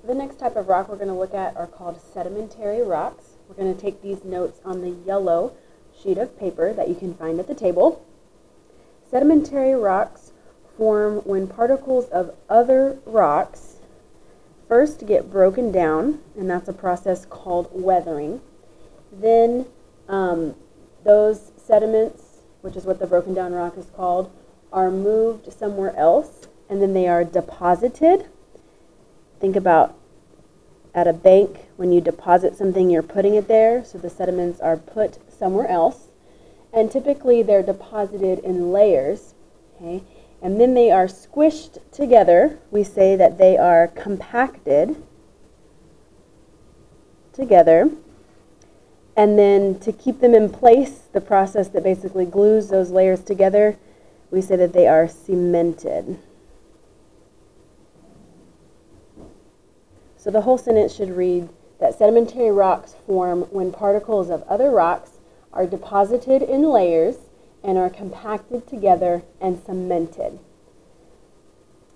The next type of rock we're going to look at are called sedimentary rocks. We're going to take these notes on the yellow sheet of paper that you can find at the table. Sedimentary rocks form when particles of other rocks first get broken down, and that's a process called weathering. Then those sediments, which is what the broken down rock is called, are moved somewhere else, and then they are deposited. Think about at a bank, when you deposit something, you're putting it there, so the sediments are put somewhere else. And typically they're deposited in layers, okay? And then they are squished together. We say that they are compacted together. And then to keep them in place, the process that basically glues those layers together, we say that they are cemented. So the whole sentence should read that sedimentary rocks form when particles of other rocks are deposited in layers and are compacted together and cemented.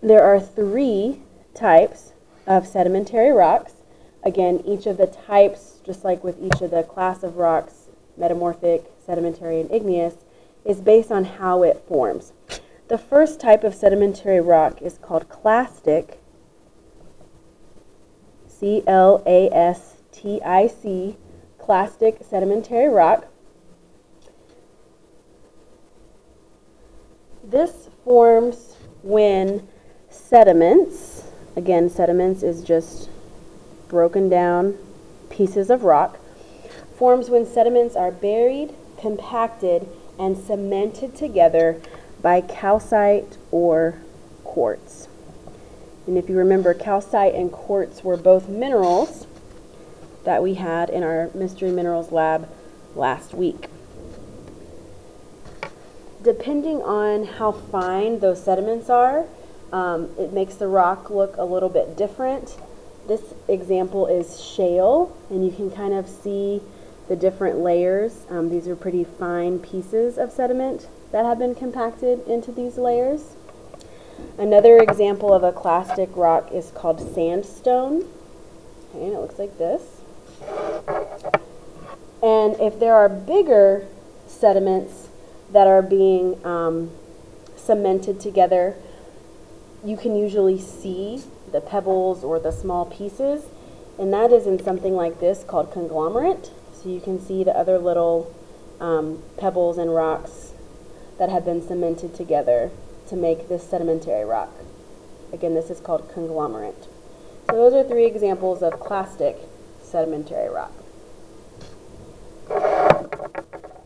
There are 3 types of sedimentary rocks. Again, each of the types, just like with each of the class of rocks, metamorphic, sedimentary, and igneous, is based on how it forms. The first type of sedimentary rock is called clastic, C-L-A-S-T-I-C, clastic sedimentary rock. This forms when sediments, again, sediments is just broken down pieces of rock, forms when sediments are buried, compacted, and cemented together by calcite or quartz. And if you remember, calcite and quartz were both minerals that we had in our Mystery Minerals lab last week. Depending on how fine those sediments are, it makes the rock look a little bit different. This example is shale, and you can kind of see the different layers. These are pretty fine pieces of sediment that have been compacted into these layers. Another example of a clastic rock is called sandstone. Okay, and it looks like this. And if there are bigger sediments that are being cemented together, you can usually see the pebbles or the small pieces, and that is in something like this called conglomerate. So you can see the other little pebbles and rocks that have been cemented together to make this sedimentary rock. Again, this is called conglomerate. So those are 3 examples of clastic sedimentary rock.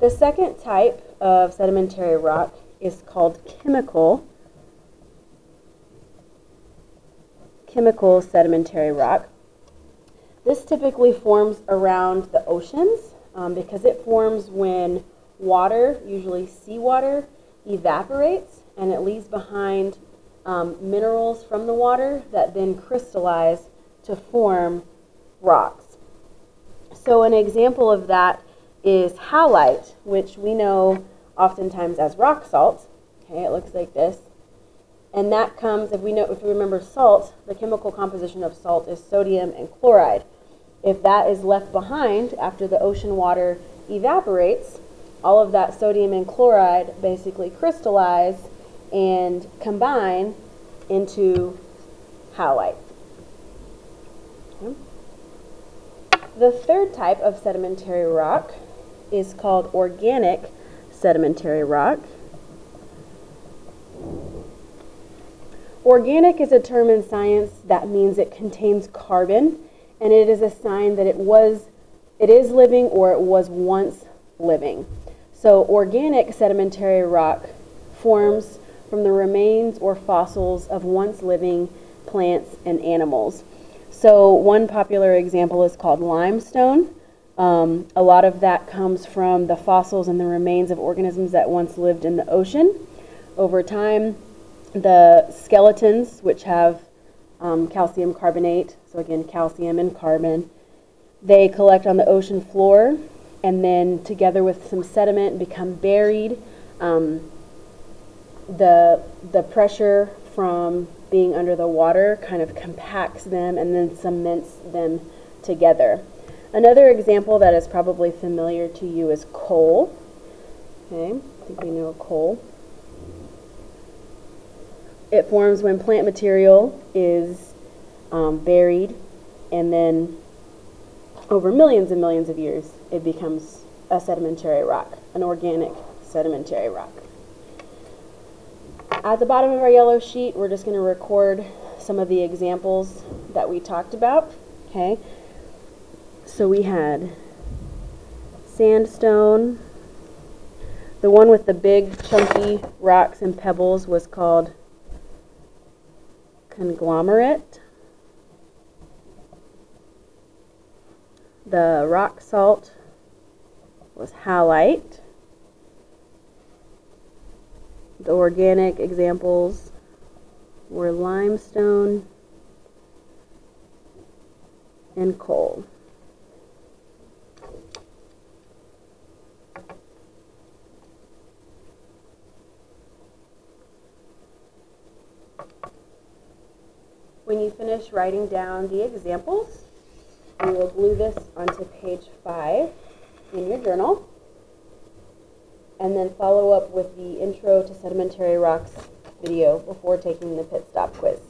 The second type of sedimentary rock is called chemical sedimentary rock. This typically forms around the oceans because it forms when water, usually seawater, evaporates and it leaves behind minerals from the water that then crystallize to form rocks. So an example of that is howlite, which we know oftentimes as rock salt. Okay, it looks like this. And that comes, if we remember salt, the chemical composition of salt is sodium and chloride. If that is left behind after the ocean water evaporates, all of that sodium and chloride basically crystallize and combine into howlite. Okay. The third type of sedimentary rock is called organic sedimentary rock. Organic is a term in science that means it contains carbon, and it is a sign that it is living or it was once living. So organic sedimentary rock forms from the remains or fossils of once living plants and animals. So one popular example is called limestone. A lot of that comes from the fossils and the remains of organisms that once lived in the ocean. Over time, the skeletons, which have calcium carbonate, so again, calcium and carbon, they collect on the ocean floor and then together with some sediment become buried. The pressure from being under the water kind of compacts them and then cements them together. Another example that is probably familiar to you is coal. Okay, I think we know coal. It forms when plant material is buried, and then over millions and millions of years, it becomes a sedimentary rock, an organic sedimentary rock. At the bottom of our yellow sheet, we're just going to record some of the examples that we talked about. Okay, so we had sandstone. The one with the big chunky rocks and pebbles was called conglomerate. The rock salt was howlite. The organic examples were limestone and coal. When you finish writing down the examples, you will glue this onto page 5 in your journal, and then follow up with the Intro to Sedimentary Rocks video before taking the pit stop quiz.